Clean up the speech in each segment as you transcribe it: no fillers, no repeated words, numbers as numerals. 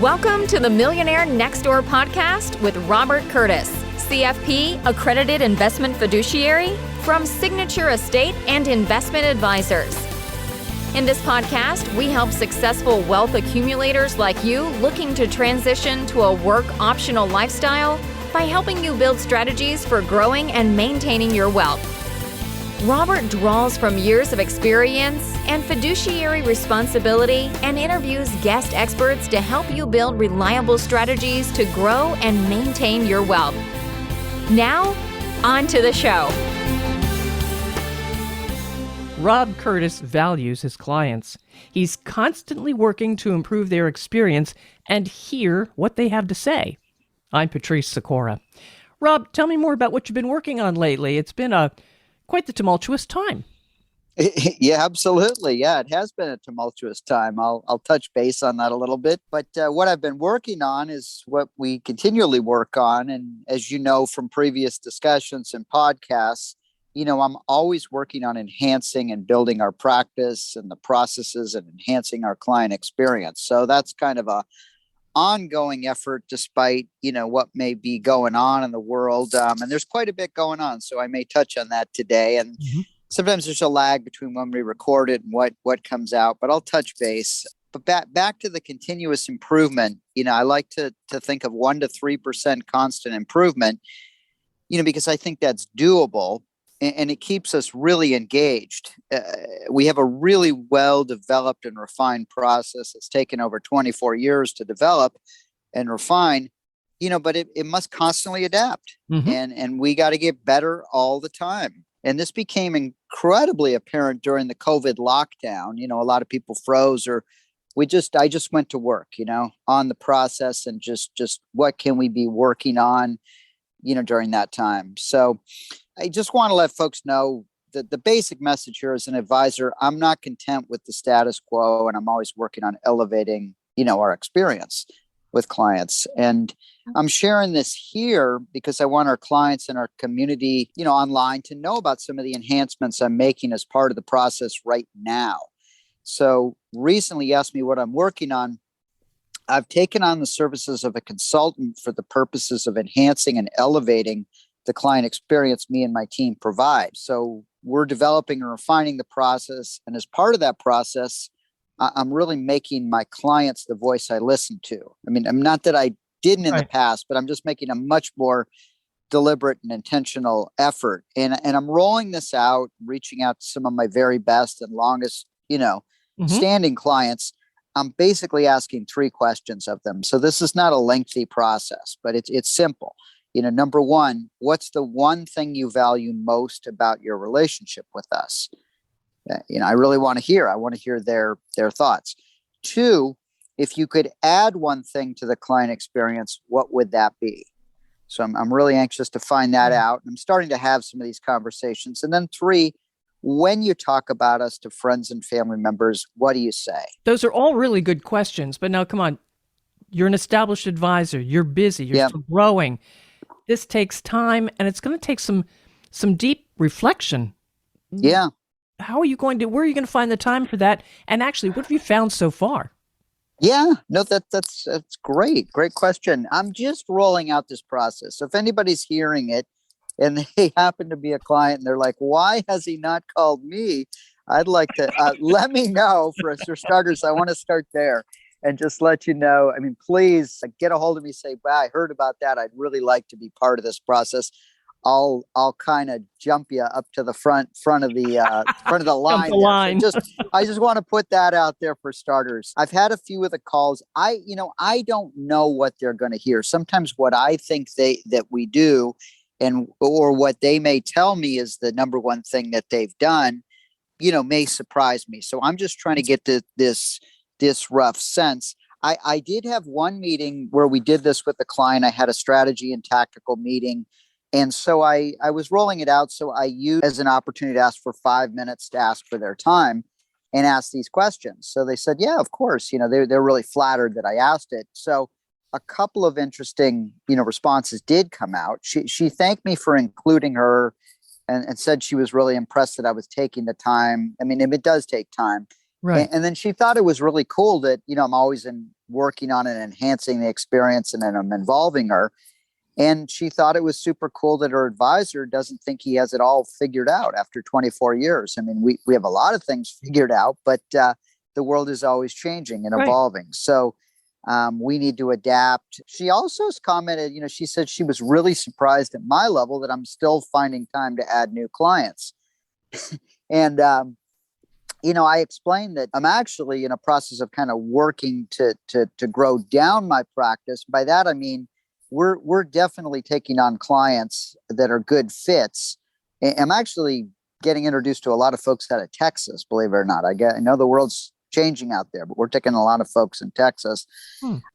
Welcome to the Millionaire Next Door podcast with Robert Curtis, CFP accredited investment fiduciary from Signature Estate and Investment Advisors. In this podcast, we help successful wealth accumulators like you looking to transition to a work-optional lifestyle by helping you build strategies for growing and maintaining your wealth. Robert draws from years of experience and fiduciary responsibility and interviews guest experts to help you build reliable strategies to grow and maintain your wealth. Now, on to the show. Rob Curtis values his clients. He's constantly working to improve their experience and hear what they have to say. I'm Patrice Sikora. Rob, tell me more about what you've been working on lately. It's been quite the tumultuous time. Yeah, absolutely. Yeah, it has been a tumultuous time. I'll touch base on that a little bit. But what I've been working on is what we continually work on. And as you know from previous discussions and podcasts, I'm always working on enhancing and building our practice and the processes and enhancing our client experience. So that's kind of a ongoing effort despite, what may be going on in the world. And there's quite a bit going on. So I may touch on that today. And sometimes there's a lag between when we record it and what comes out, but I'll touch base. But back to the continuous improvement, I like to think of 1% to 3% constant improvement, because I think that's doable. And it keeps us really engaged. We have a really well-developed and refined process. It's taken over 24 years to develop and refine, but it must constantly adapt. And we got to get better all the time. And this became incredibly apparent during the COVID lockdown. A lot of people froze or I just went to work, on the process and just what can we be working on, during that time. So I just want to let folks know that the basic message here as an advisor, I'm not content with the status quo, and I'm always working on elevating, our experience with clients. And I'm sharing this here because I want our clients and our community, online to know about some of the enhancements I'm making as part of the process right now. So recently you asked me what I'm working on. I've taken on the services of a consultant for the purposes of enhancing and elevating the client experience me and my team provide. So we're developing and refining the process. And as part of that process, I'm really making my clients the voice I listen to. I mean, I'm not that I didn't in the past, but I'm just making a much more deliberate and intentional effort. And I'm rolling this out, reaching out to some of my very best and longest, standing clients. I'm basically asking 3 questions of them. So this is not a lengthy process, but it's simple. Number one, what's the one thing you value most about your relationship with us? I really want to hear. I want to hear their thoughts. 2, if you could add one thing to the client experience, what would that be? So I'm really anxious to find that out. I'm starting to have some of these conversations. And then 3, when you talk about us to friends and family members, what do you say? Those are all really good questions. But now, come on. You're an established advisor. You're busy. You're still growing. This takes time, and it's going to take some deep reflection. Yeah. Where are you going to find the time for that? And actually, what have you found so far? Yeah, no, that's great. Great question. I'm just rolling out this process. So if anybody's hearing it and they happen to be a client and they're like, why has he not called me? I'd like to let me know for starters. I want to start there. And just let you know, please get a hold of me, say, wow, I heard about that. I'd really like to be part of this process. I'll kind of jump you up to the front of the line. So I just want to put that out there for starters. I've had a few of the calls. I don't know what they're going to hear. Sometimes what I think that we do or what they may tell me is the number one thing that they've done, may surprise me. So I'm just trying to get to this rough sense. I did have one meeting where we did this with the client. I had a strategy and tactical meeting. And so I was rolling it out. So I used as an opportunity to ask for 5 minutes to ask for their time and ask these questions. So they said, yeah, of course, they're really flattered that I asked it. So a couple of interesting, responses did come out. She thanked me for including her and said she was really impressed that I was taking the time. It does take time. Right. And then she thought it was really cool that, I'm always working on and enhancing the experience, and then I'm involving her. And she thought it was super cool that her advisor doesn't think he has it all figured out after 24 years. I mean, we have a lot of things figured out, but the world is always changing and Right. evolving. So we need to adapt. She also has commented, she said she was really surprised at my level that I'm still finding time to add new clients. And, I explained that I'm actually in a process of kind of working to grow down my practice. By that, I mean, we're definitely taking on clients that are good fits. I'm actually getting introduced to a lot of folks out of Texas, believe it or not. I know the world's changing out there, but we're taking a lot of folks in Texas.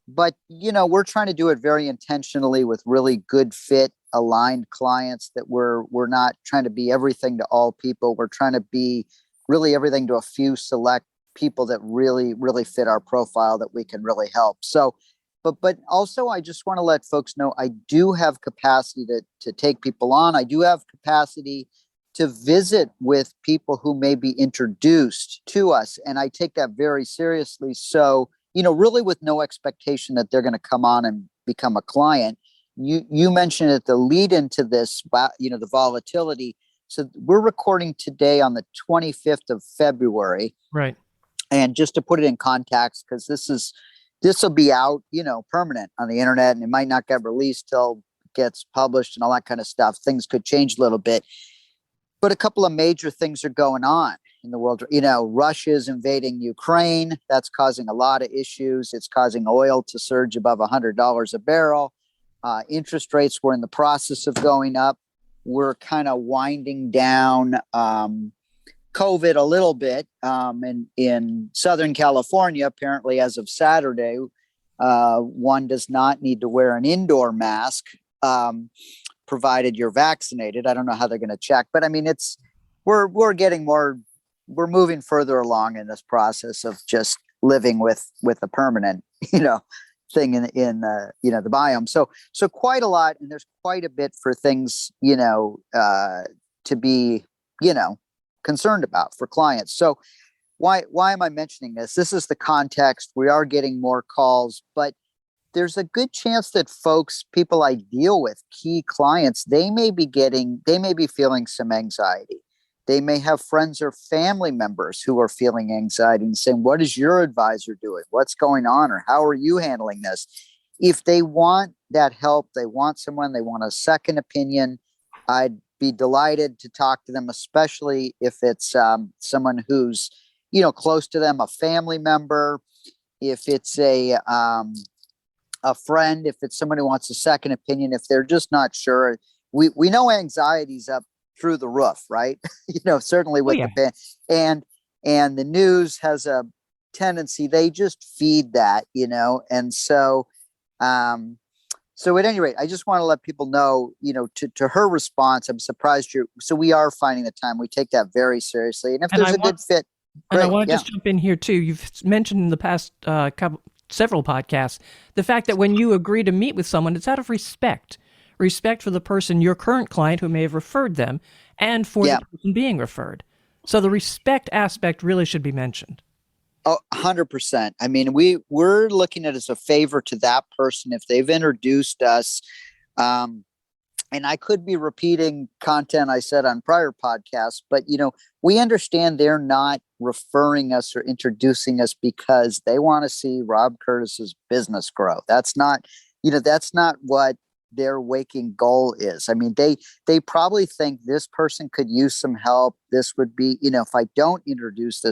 But, we're trying to do it very intentionally with really good fit aligned clients, that we're not trying to be everything to all people. We're trying to be really everything to a few select people that really, really fit our profile that we can really help. So, but also I just want to let folks know I do have capacity to take people on. I do have capacity to visit with people who may be introduced to us. And I take that very seriously. So, really with no expectation that they're going to come on and become a client. You mentioned that the lead into this, the volatility. So we're recording today on the 25th of February. Right. And just to put it in context, because this will be out, permanent on the internet, and it might not get released till it gets published and all that kind of stuff. Things could change a little bit. But a couple of major things are going on in the world. Russia's invading Ukraine. That's causing a lot of issues. It's causing oil to surge above $100 a barrel. Interest rates were in the process of going up. We're kind of winding down COVID a little bit. In Southern California, apparently, as of Saturday, one does not need to wear an indoor mask, provided you're vaccinated. I don't know how they're going to check, but I mean, we're getting more. We're moving further along in this process of just living with a permanent, thing in the biome. So quite a lot, and there's quite a bit for things, to be, concerned about for clients. So why am I mentioning this? This is the context. We are getting more calls, but there's a good chance that people I deal with, key clients, they may be feeling some anxiety. They may have friends or family members who are feeling anxiety and saying, what is your advisor doing? What's going on? Or how are you handling this? If they want that help, they want a second opinion, I'd be delighted to talk to them, especially if it's someone who's, close to them, a family member, if it's a friend, if it's someone who wants a second opinion, if they're just not sure. We know anxiety's up through the roof, right? Certainly with the and the news has a tendency, they just feed that, and so so at any rate, I just want to let people know, to her response, I'm surprised so we are finding the time. We take that very seriously, and if there's a good fit, and I want to just jump in here too. You've mentioned in the past several podcasts the fact that when you agree to meet with someone, it's out of respect for the person, your current client, who may have referred them, and for the person being referred. So the respect aspect really should be mentioned. Oh, 100%. I mean, we're looking at it as a favor to that person if they've introduced us. And I could be repeating content I said on prior podcasts, but, we understand they're not referring us or introducing us because they want to see Rob Curtis's business grow. That's not what their waking goal is. I mean, they probably think this person could use some help. This would be, if I don't introduce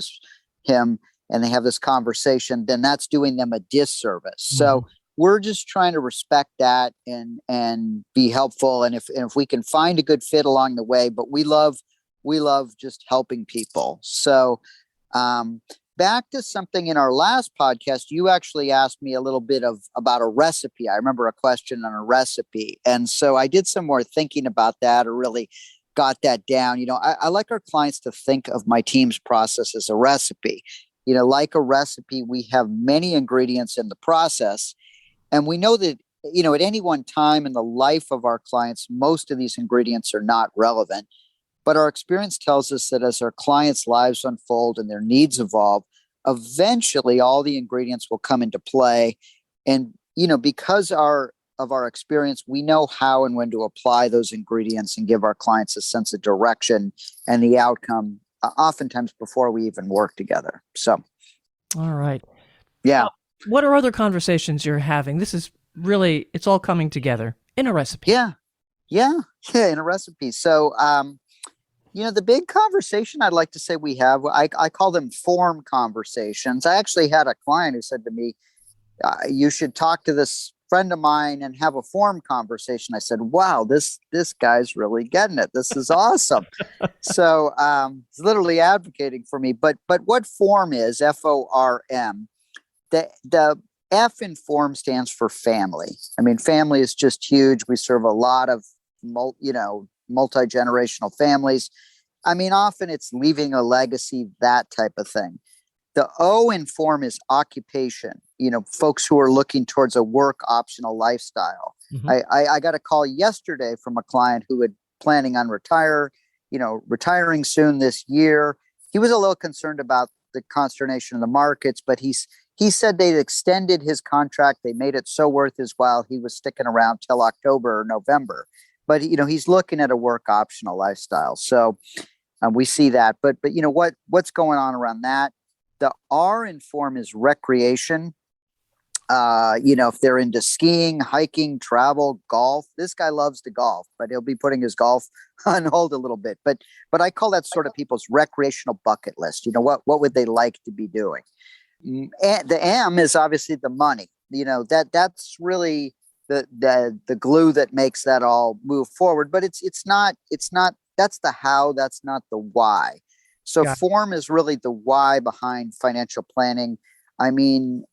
him and they have this conversation, then that's doing them a disservice. Mm-hmm. So we're just trying to respect that and be helpful. And if we can find a good fit along the way, but we love just helping people. So, back to something in our last podcast, you actually asked me a little bit about a recipe. I remember a question on a recipe. And so I did some more thinking about that, or really got that down. I like our clients to think of my team's process as a recipe. Like a recipe, we have many ingredients in the process. And we know that, at any one time in the life of our clients, most of these ingredients are not relevant. But our experience tells us that as our clients' lives unfold and their needs evolve, eventually all the ingredients will come into play. And, because of our experience, we know how and when to apply those ingredients and give our clients a sense of direction and the outcome, oftentimes before we even work together. So, All right. yeah. What are other conversations you're having? This is really, it's all coming together in a recipe. Yeah, in a recipe. So, the big conversation I'd like to say we have, I call them form conversations. I actually had a client who said to me, you should talk to this friend of mine and have a form conversation. I said, wow, this guy's really getting it. This is awesome. So he's literally advocating for me. But what form is, FORM, the F in form stands for family. I mean, family is just huge. We serve a lot of, multi-generational families. I mean, often it's leaving a legacy, that type of thing. The O in form is occupation, folks who are looking towards a work optional lifestyle. Mm-hmm. I got a call yesterday from a client who had planning on retiring soon this year. He was a little concerned about the consternation of the markets, but he said they'd extended his contract. They made it so worth his while. He was sticking around till October or November, but he's looking at a work optional lifestyle. So we see that, but what's going on around that? The R in form is recreation. If they're into skiing, hiking, travel, golf, this guy loves to golf, but he'll be putting his golf on hold a little bit. But I call that sort of people's recreational bucket list. What would they like to be doing? And the M is obviously the money. That's really the glue that makes that all move forward. But it's not. That's the how. That's not the why. So form is really the why behind financial planning. I mean,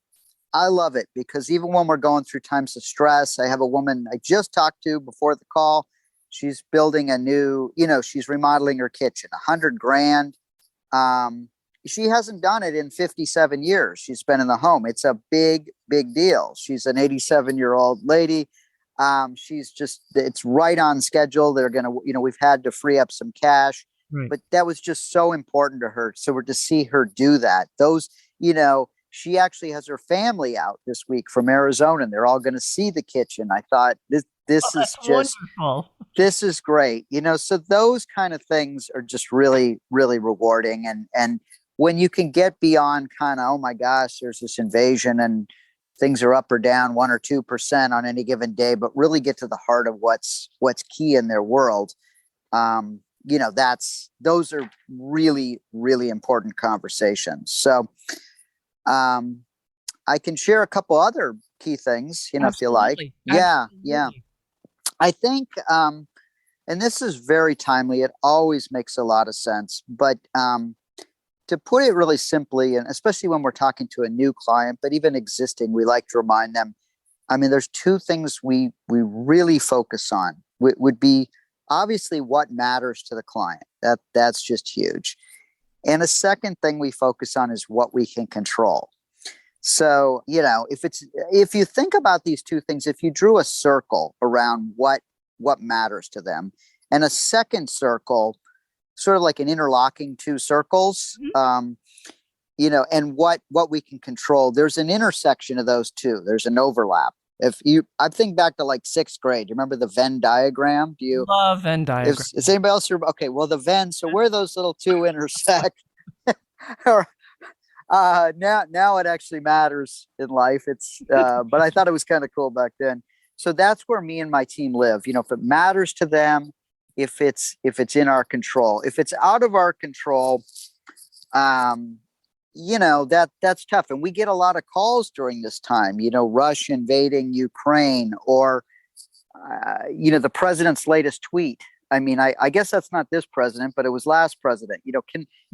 I love it because even when we're going through times of stress, I have a woman I just talked to before the call. She's building a new, she's remodeling her kitchen, $100,000. She hasn't done it in 57 years. She's been in the home. It's a big, big deal. She's an 87-year-old lady. It's right on schedule. They're going to, we've had to free up some cash. Right. But that was just so important to her. So we're to see her do that. She actually has her family out this week from Arizona, and they're all going to see the kitchen. I thought this is just wonderful. This is great. So those kind of things are just really, really rewarding. And when you can get beyond kind of, oh my gosh, there's this invasion and things are up or down 1 or 2% on any given day, but really get to the heart of what's key in their world. Those are really, really important conversations. So I can share a couple other key things, if you like. Yeah. I think, and this is very timely. It always makes a lot of sense, but to put it really simply, and especially when we're talking to a new client, but even existing, we like to remind them, there's two things we really focus on. Would be obviously what matters to the client. That's just huge. And a second thing we focus on is what we can control. So, if you think about these two things, if you drew a circle around what matters to them, and a second circle, sort of like an interlocking two circles, and what we can control, there's an intersection of those two. There's an overlap. I think back to like 6th grade. You remember the Venn diagram? Do you love Venn diagram? Is anybody else? Okay, well, the Venn. So where those little two intersect, now it actually matters in life. It's but I thought it was kind of cool back then. So that's where me and my team live. If it matters to them, if it's in our control, if it's out of our control, that's tough. And we get a lot of calls during this time, Russia invading Ukraine, or, the president's latest tweet. I guess that's not this president, but it was last president.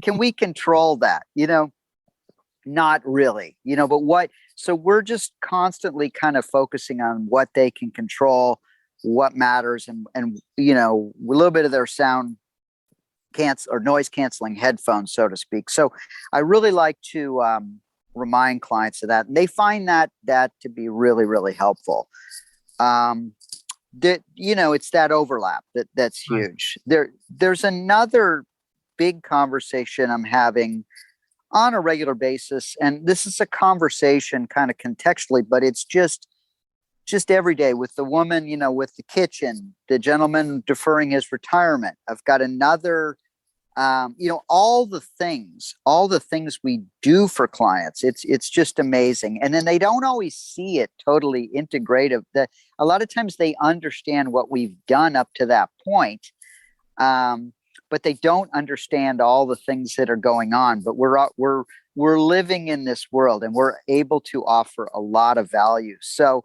Can we control that? Not really, but so we're just constantly kind of focusing on what they can control, what matters, and a little bit of their noise canceling headphones, so to speak. So I really like to remind clients of that. And they find that to be really, really helpful. It's that overlap that's huge. There's another big conversation I'm having on a regular basis. And this is a conversation kind of contextually, but it's just every day with the woman, with the kitchen, the gentleman deferring his retirement. I've got another, all the things we do for clients. It's just amazing. And then they don't always see it totally integrative. A lot of times they understand what we've done up to that point. But they don't understand all the things that are going on. But we're living in this world, and we're able to offer a lot of value. So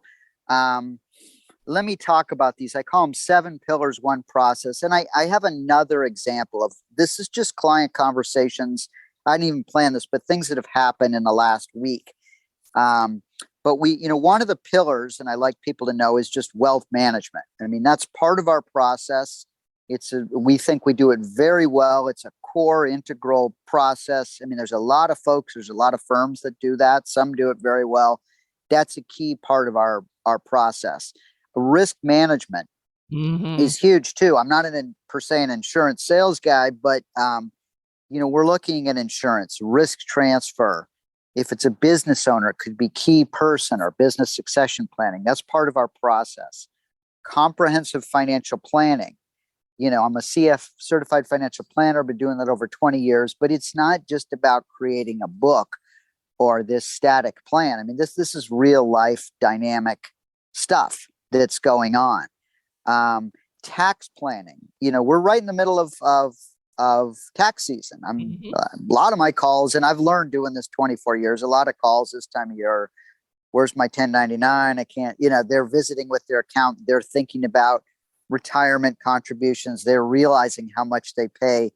let me talk about these. I call them 7 pillars, 1 process. And I have another example of this. Is just client conversations. I didn't even plan this, but things that have happened in the last week. But one of the pillars, and I like people to know, is just wealth management. I mean, that's part of our process. We think we do it very well. It's a core integral process. I mean, there's a lot of firms that do that. Some do it very well. That's a key part of our process. Risk management is huge too. I'm not per se an insurance sales guy, but we're looking at insurance, risk transfer. If it's a business owner, it could be key person or business succession planning. That's part of our process. Comprehensive financial planning. I'm a CF certified financial planner, been doing that over 20 years, but it's not just about creating a book or this static plan. I mean, this is real life dynamic stuff that's going on. Tax planning. We're right in the middle of tax season. A lot of my calls, and I've learned doing this 24 years, a lot of calls this time of year. Where's my 1099? I can't, they're visiting with their accountant. They're thinking about retirement contributions. They're realizing how much they pay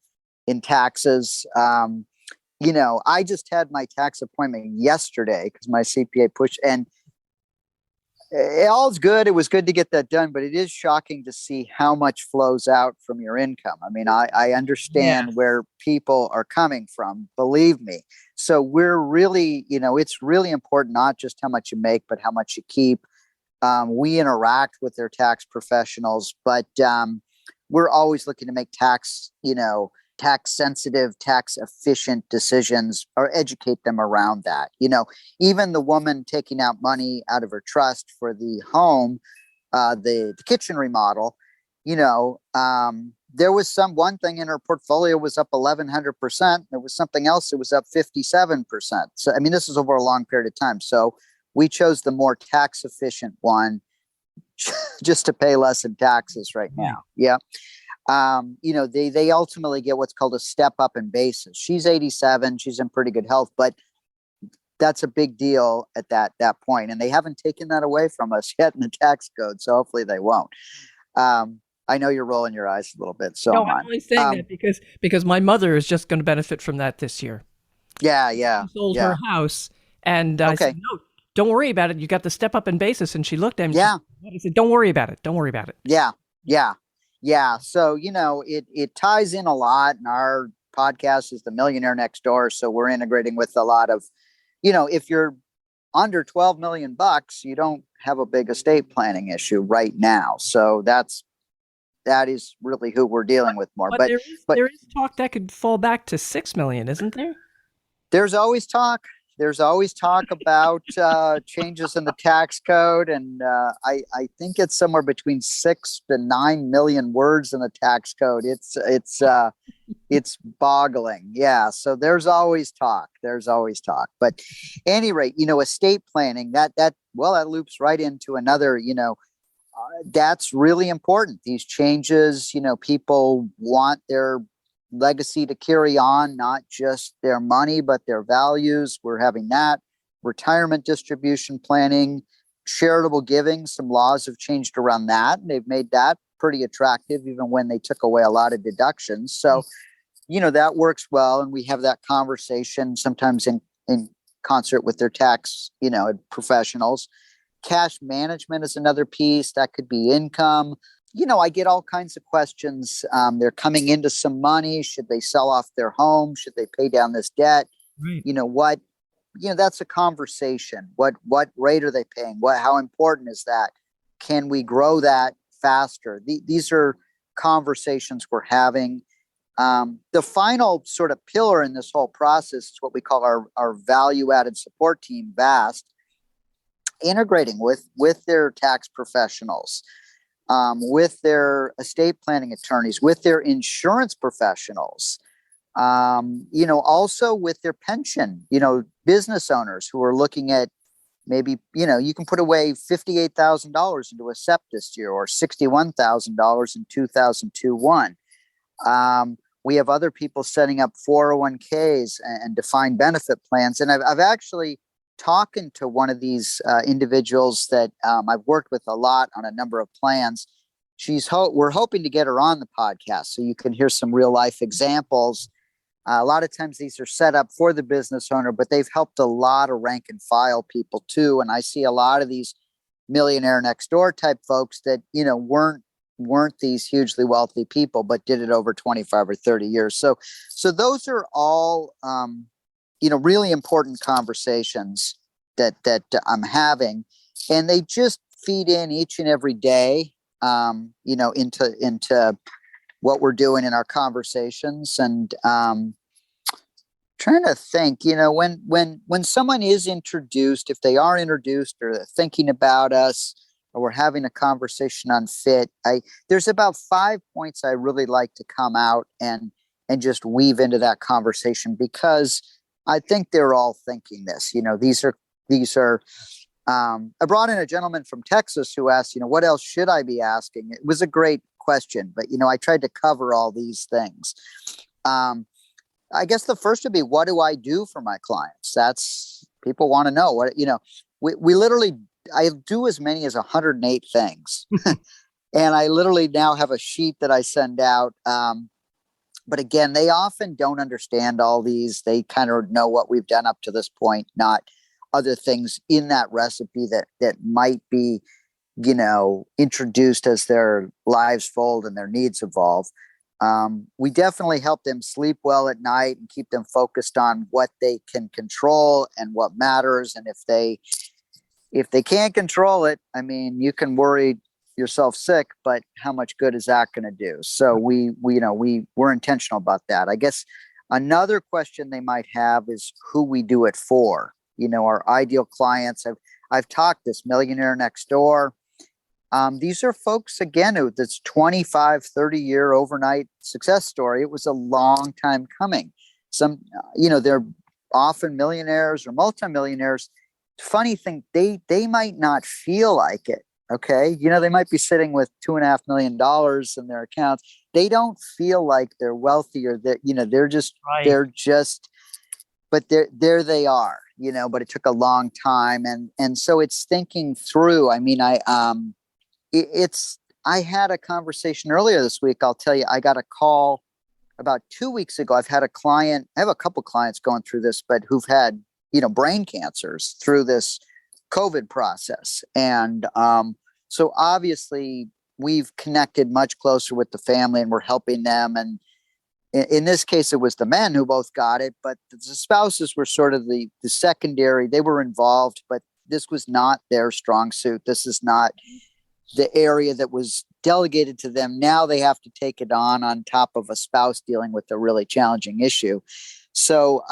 in taxes. I just had my tax appointment yesterday because my CPA pushed, and all's good. It was good to get that done, but it is shocking to see how much flows out from your income. I mean, I understand where people are coming from, believe me. So we're really, it's really important, not just how much you make, but how much you keep. We interact with their tax professionals, but we're always looking to make tax sensitive, tax efficient decisions or educate them around that. Even the woman taking out money out of her trust for the home, the kitchen remodel, there was one thing in her portfolio was up 1,100%. There was something else that was up 57%. So, I mean, this is over a long period of time. So we chose the more tax efficient one just to pay less in taxes right now. Yeah. They ultimately get what's called a step up in basis. She's 87. She's in pretty good health, but that's a big deal at that point. And they haven't taken that away from us yet in the tax code. So hopefully they won't. I know you're rolling your eyes a little bit. So no, I'm only saying that because my mother is just going to benefit from that this year. Yeah. She sold her house, and I said, no, don't worry about it. You got the step up in basis. And she looked at me. Yeah. I said, don't worry about it. Don't worry about it. Yeah. So, it ties in a lot. And our podcast is the Millionaire Next Door. So we're integrating with a lot of, if you're under 12 million bucks, you don't have a big estate planning issue right now. So that is really who we're dealing with more. But there is talk that could fall back to 6 million, isn't there? There's always talk. There's always talk about changes in the tax code, and I think it's somewhere between 6 to 9 million words in the tax code. It's boggling. Yeah. So there's always talk. But at any rate, estate planning that loops right into another. That's really important. These changes. People want their legacy to carry on, not just their money, but their values. We're having that. Retirement distribution planning, charitable giving. Some laws have changed around that, and they've made that pretty attractive, even when they took away a lot of deductions. So, that works well. And we have that conversation sometimes in concert with their tax, professionals. Cash management is another piece. That could be income. I get all kinds of questions. They're coming into some money. Should they sell off their home? Should they pay down this debt? Right. That's a conversation. What rate are they paying? How important is that? Can we grow that faster? These are conversations we're having. The final sort of pillar in this whole process is what we call our value-added support team, VAST, integrating with their tax professionals, with their estate planning attorneys, with their insurance professionals, also with their pension, business owners who are looking at maybe, you can put away $58,000 into a SEP this year or $61,000 in 2021. We have other people setting up 401ks and defined benefit plans. And I've actually talking to one of these individuals that I've worked with a lot on a number of plans. We're hoping to get her on the podcast so you can hear some real life examples. A lot of times these are set up for the business owner, but they've helped a lot of rank and file people too. And I see a lot of these millionaire next door type folks that, weren't these hugely wealthy people, but did it over 25 or 30 years. So those are all, really important conversations that I'm having, and they just feed in each and every day, into what we're doing in our conversations. And trying to think, when someone is introduced, if they are introduced or they're thinking about us, or we're having a conversation on fit, there's about 5 points I really like to come out and just weave into that conversation, because I think they're all thinking this. These are. I brought in a gentleman from Texas who asked, what else should I be asking? It was a great question, but I tried to cover all these things. I guess the first would be, what do I do for my clients? That's, people want to know what, we literally, I do as many as 108 things. And I literally now have a sheet that I send out. But again, they often don't understand all these. They kind of know what we've done up to this point, not other things in that recipe that might be, introduced as their lives fold and their needs evolve. We definitely help them sleep well at night and keep them focused on what they can control and what matters. And if they can't control it, you can worry yourself sick, but how much good is that going to do? So we're intentional about that. I guess another question they might have is who we do it for. Our ideal clients. I've talked this millionaire next door. These are folks, again, that's 25, 30-year overnight success story. It was a long time coming. Some, they're often millionaires or multimillionaires. Funny thing, they might not feel like it. Okay. They might be sitting with $2.5 million in their accounts. They don't feel like they're wealthy or that, but there they are, but it took a long time. And so it's thinking through. I had a conversation earlier this week. I'll tell you, I got a call about 2 weeks ago. I have a couple clients going through this, but who've had, brain cancers through this COVID process. And so obviously we've connected much closer with the family and we're helping them. And in this case, it was the men who both got it, but the spouses were sort of the secondary. They were involved, but this was not their strong suit. This is not the area that was delegated to them. Now they have to take it on top of a spouse dealing with a really challenging issue. So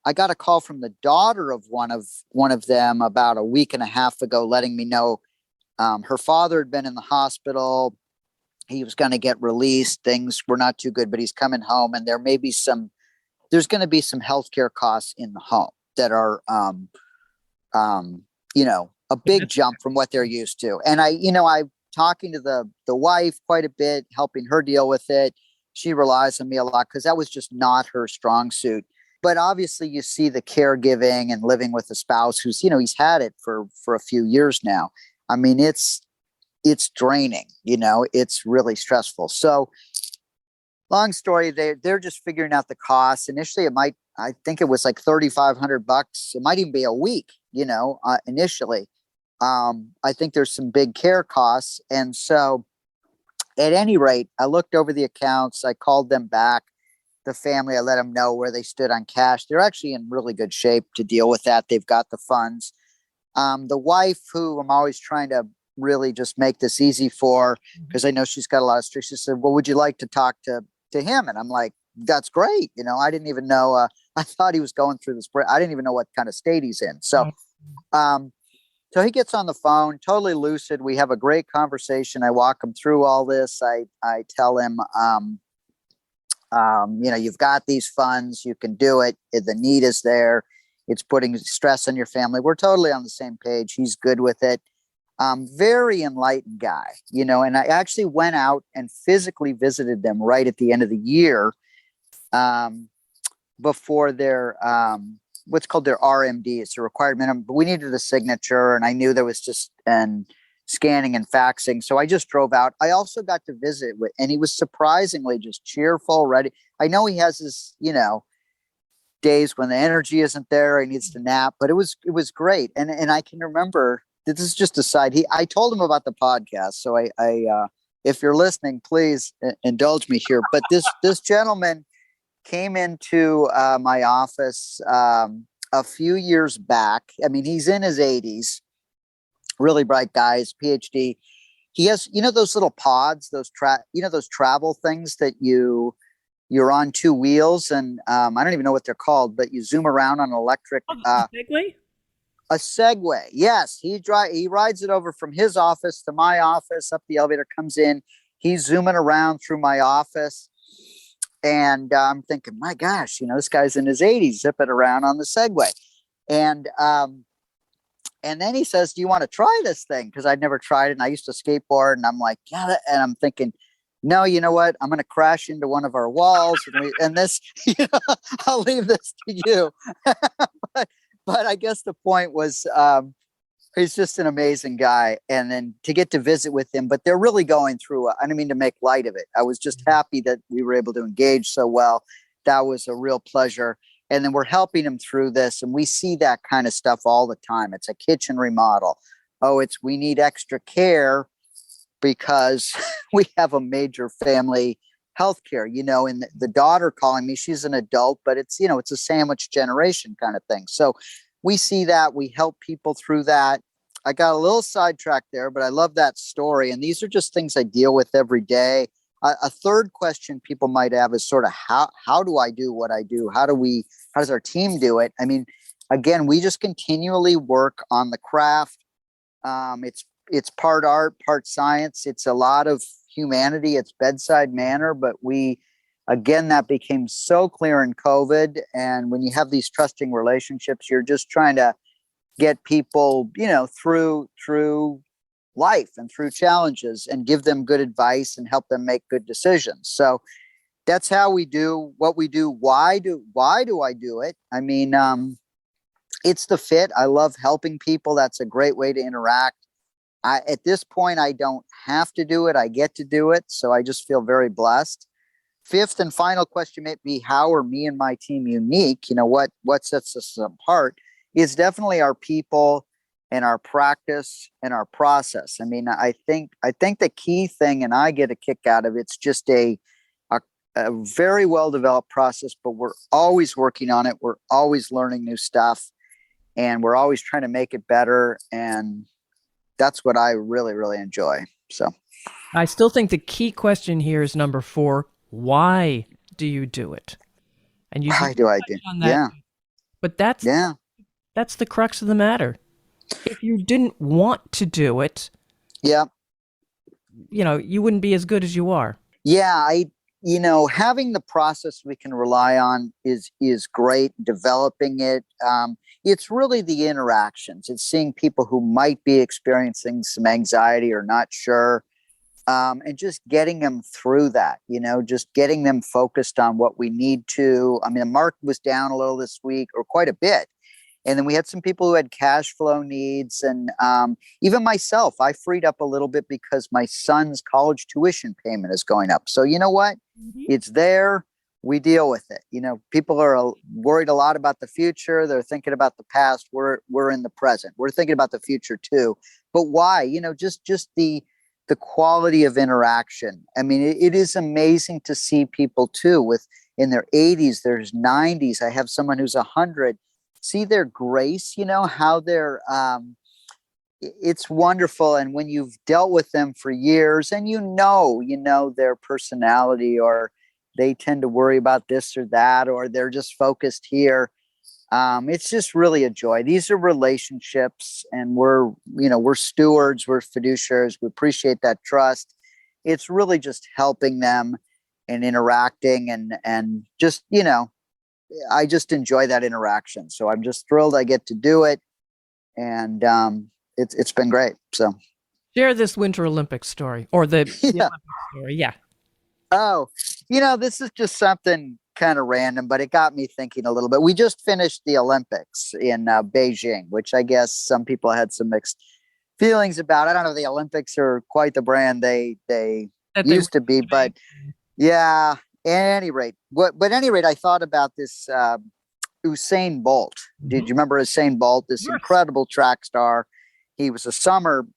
I got a call from the daughter of one of them about a week and a half ago, letting me know her father had been in the hospital. He was going to get released. Things were not too good, but he's coming home, and there's going to be some healthcare costs in the home that are, a big jump from what they're used to. And I'm talking to the wife quite a bit, helping her deal with it. She relies on me a lot because that was just not her strong suit. But obviously you see the caregiving and living with a spouse who's, he's had it for a few years now. It's draining, it's really stressful. So long story, they're just figuring out the costs. Initially I think it was like $3,500. It might even be a week, initially. I think there's some big care costs. And so at any rate, I looked over the accounts. I called them back, the family. I let them know where they stood on cash. They're actually in really good shape to deal with that. They've got the funds. The wife, who I'm always trying to really just make this easy for, because I know she's got a lot of stress. She said, well, would you like to talk to to him. And I'm like, that's great. I didn't even know, I thought he was going through this. I didn't even know what kind of state he's in. So he gets on the phone, totally lucid. We have a great conversation. I walk him through all this. I tell him, you've got these funds, you can do it. The need is there. It's putting stress on your family. We're totally on the same page. He's good with it. Very enlightened guy, and I actually went out and physically visited them right at the end of the year, before their, what's called their RMD. It's a required minimum, but we needed a signature, and I knew there was just scanning and faxing. So I just drove out. I also got to visit with, and he was surprisingly just cheerful, ready. I know he has his, days when the energy isn't there, he needs to nap, but it was great. And I can remember, this is just a side. I told him about the podcast. So I if you're listening, please indulge me here. But this gentleman came into my office a few years back. I mean, he's in his 80s, really bright guy, his PhD. He has, those little pods, those travel things that you're on two wheels, and I don't even know what they're called, but you zoom around on an electric. Segway? A Segway. Yes. He rides it over from his office to my office, up the elevator, comes in. He's zooming around through my office. And I'm thinking, my gosh, this guy's in his 80s, zipping around on the Segway. And then he says, do you want to try this thing? Because I'd never tried it. And I used to skateboard, and I'm like, yeah. And I'm thinking, no, you know what? I'm going to crash into one of our walls, and this, I'll leave this to you. But I guess the point was, he's just an amazing guy. And then to get to visit with him, but they're really going through, I don't mean to make light of it. I was just happy that we were able to engage so well. That was a real pleasure. And then we're helping him through this. And we see that kind of stuff all the time. It's a kitchen remodel. We need extra care because we have a major family healthcare, and the daughter calling me, she's an adult, but it's, it's a sandwich generation kind of thing. So we see that, we help people through that. I got a little sidetracked there, but I love that story. And these are just things I deal with every day. A third question people might have is sort of how do I do what I do? How does our team do it? I mean, again, we just continually work on the craft. It's part art, part science. It's a lot of humanity. It's bedside manner, but that became so clear in COVID. And when you have these trusting relationships, you're just trying to get people, through life and through challenges, and give them good advice and help them make good decisions. So that's how we do what we do. Why do I do it? I mean, it's the fit. I love helping people. That's a great way to interact. At this point, I don't have to do it. I get to do it. So I just feel very blessed. Fifth and final question may be, how are me and my team unique? What sets us apart is definitely our people and our practice and our process. I mean, I think the key thing, and I get a kick out of it's just a very well-developed process, but we're always working on it. We're always learning new stuff, and we're always trying to make it better. And that's what I really, really enjoy. So I still think the key question here is number 4. Why do you do it? And you why do I do? Yeah. But that's the crux of the matter. If you didn't want to do it, yeah, you wouldn't be as good as you are. Yeah, having the process we can rely on is great. Developing it, it's really the interactions. It's seeing people who might be experiencing some anxiety or not sure, and just getting them through that. Just getting them focused on what we need to. I mean, the market was down a little this week, or quite a bit. And then we had some people who had cash flow needs. And even myself, I freed up a little bit because my son's college tuition payment is going up. So you know what? Mm-hmm. It's there. We deal with it. People are worried a lot about the future. They're thinking about the past. We're in the present. We're thinking about the future too. But why? Just the quality of interaction. I mean, it is amazing to see people too in their 80s, there's 90s. I have someone who's 100. See their grace, how they're, it's wonderful. And when you've dealt with them for years and their personality or they tend to worry about this or that, or they're just focused here. It's just really a joy. These are relationships, and we're stewards, we're fiduciaries. We appreciate that trust. It's really just helping them and interacting, and just, I just enjoy that interaction. So I'm just thrilled I get to do it. And it's been great. So share this Winter Olympics story, or the Olympics story. Yeah. Oh, this is just something kind of random, but it got me thinking a little bit. We just finished the Olympics in Beijing, which I guess some people had some mixed feelings about. I don't know if the Olympics are quite the brand they used to be, but yeah, at any rate. But at any rate, I thought about this Usain Bolt. Did you remember Usain Bolt, this incredible track star? He was a summer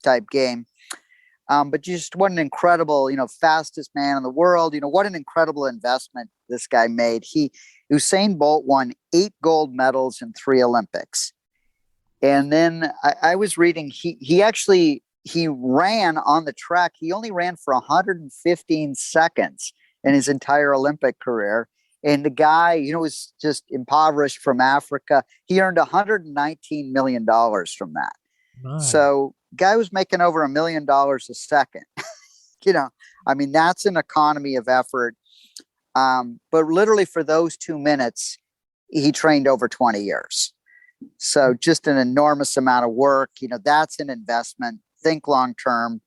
type game. But just what an incredible, fastest man in the world. What an incredible investment this guy made. Usain Bolt won 8 gold medals in 3 Olympics. And then I was reading, he ran on the track. He only ran for 115 seconds in his entire Olympic career. And the guy, was just impoverished from Africa. He earned $119 million from that. Nice. So guy was making over $1 million a second. That's an economy of effort. But literally for those 2 minutes, he trained over 20 years. So just an enormous amount of work. That's an investment. Think long-term.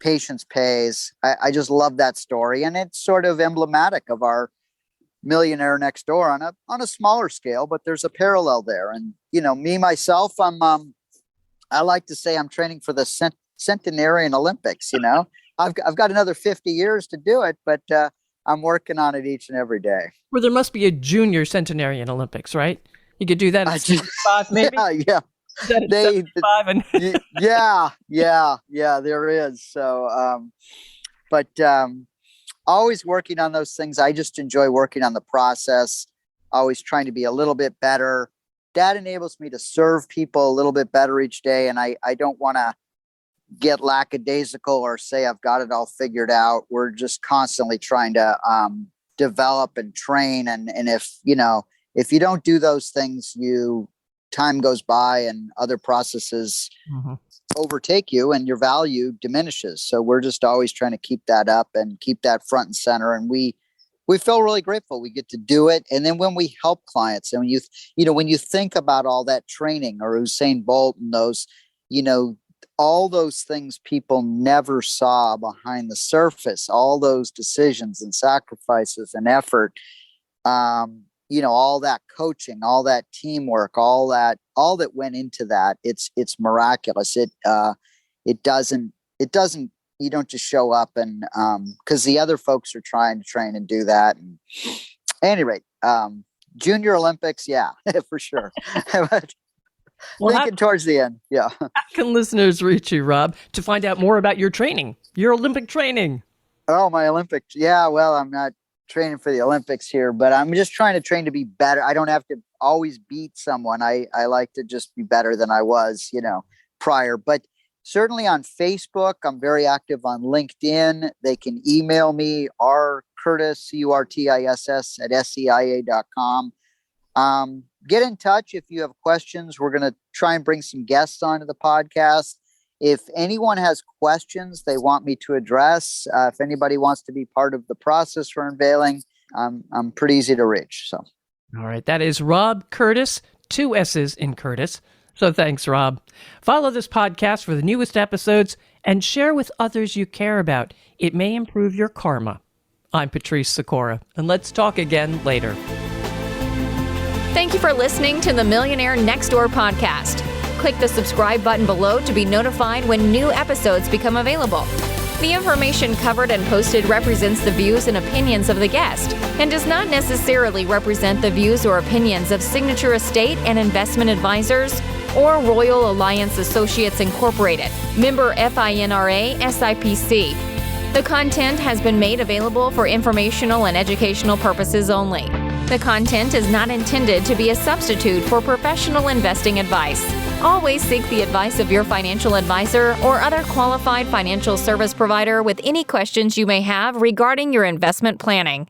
Patience pays. I just love that story. And it's sort of emblematic of our Millionaire Next Door on a smaller scale, but there's a parallel there. And, me, myself, I like to say I'm training for the centenarian Olympics. I've got another 50 years to do it, but I'm working on it each and every day. Well, there must be a junior centenarian Olympics, right? You could do that at 75, maybe? Yeah. Yeah, there is. So, always working on those things. I just enjoy working on the process, always trying to be a little bit better. That enables me to serve people a little bit better each day. And I don't want to get lackadaisical or say I've got it all figured out. We're just constantly trying to develop and train. And if you don't do those things, time goes by and other processes overtake you and your value diminishes. So we're just always trying to keep that up and keep that front and center. And we feel really grateful we get to do it. And then when we help clients, and when you think about all that training, or Usain Bolt and those, all those things people never saw behind the surface, all those decisions and sacrifices and effort, all that coaching, all that teamwork, all that went into that. It's miraculous. It doesn't, you don't just show up and, cause the other folks are trying to train and do that. And at any rate, Junior Olympics. Yeah, for sure. Thinking towards the end. Yeah. How can listeners reach you, Rob, to find out more about your training, your Olympic training? Oh, my Olympics. Yeah. Well, I'm not training for the Olympics here, but I'm just trying to train to be better. I don't have to always beat someone. I like to just be better than I was, prior. But certainly on Facebook, I'm very active on LinkedIn. They can email me, rcurtis, curtiss @seia.com. Get in touch if you have questions. We're going to try and bring some guests onto the podcast. If anyone has questions they want me to address, if anybody wants to be part of the process for unveiling, I'm pretty easy to reach. So, all right. That is Rob Curtis, 2 S's in Curtis. So thanks, Rob. Follow this podcast for the newest episodes and share with others you care about. It may improve your karma. I'm Patrice Sikora, and let's talk again later. Thank you for listening to the Millionaire Next Door podcast. Click the subscribe button below to be notified when new episodes become available. The information covered and posted represents the views and opinions of the guest and does not necessarily represent the views or opinions of Signature Estate and Investment Advisors or Royal Alliance Associates Incorporated, member FINRA SIPC. The content has been made available for informational and educational purposes only. The content is not intended to be a substitute for professional investing advice. Always seek the advice of your financial advisor or other qualified financial service provider with any questions you may have regarding your investment planning.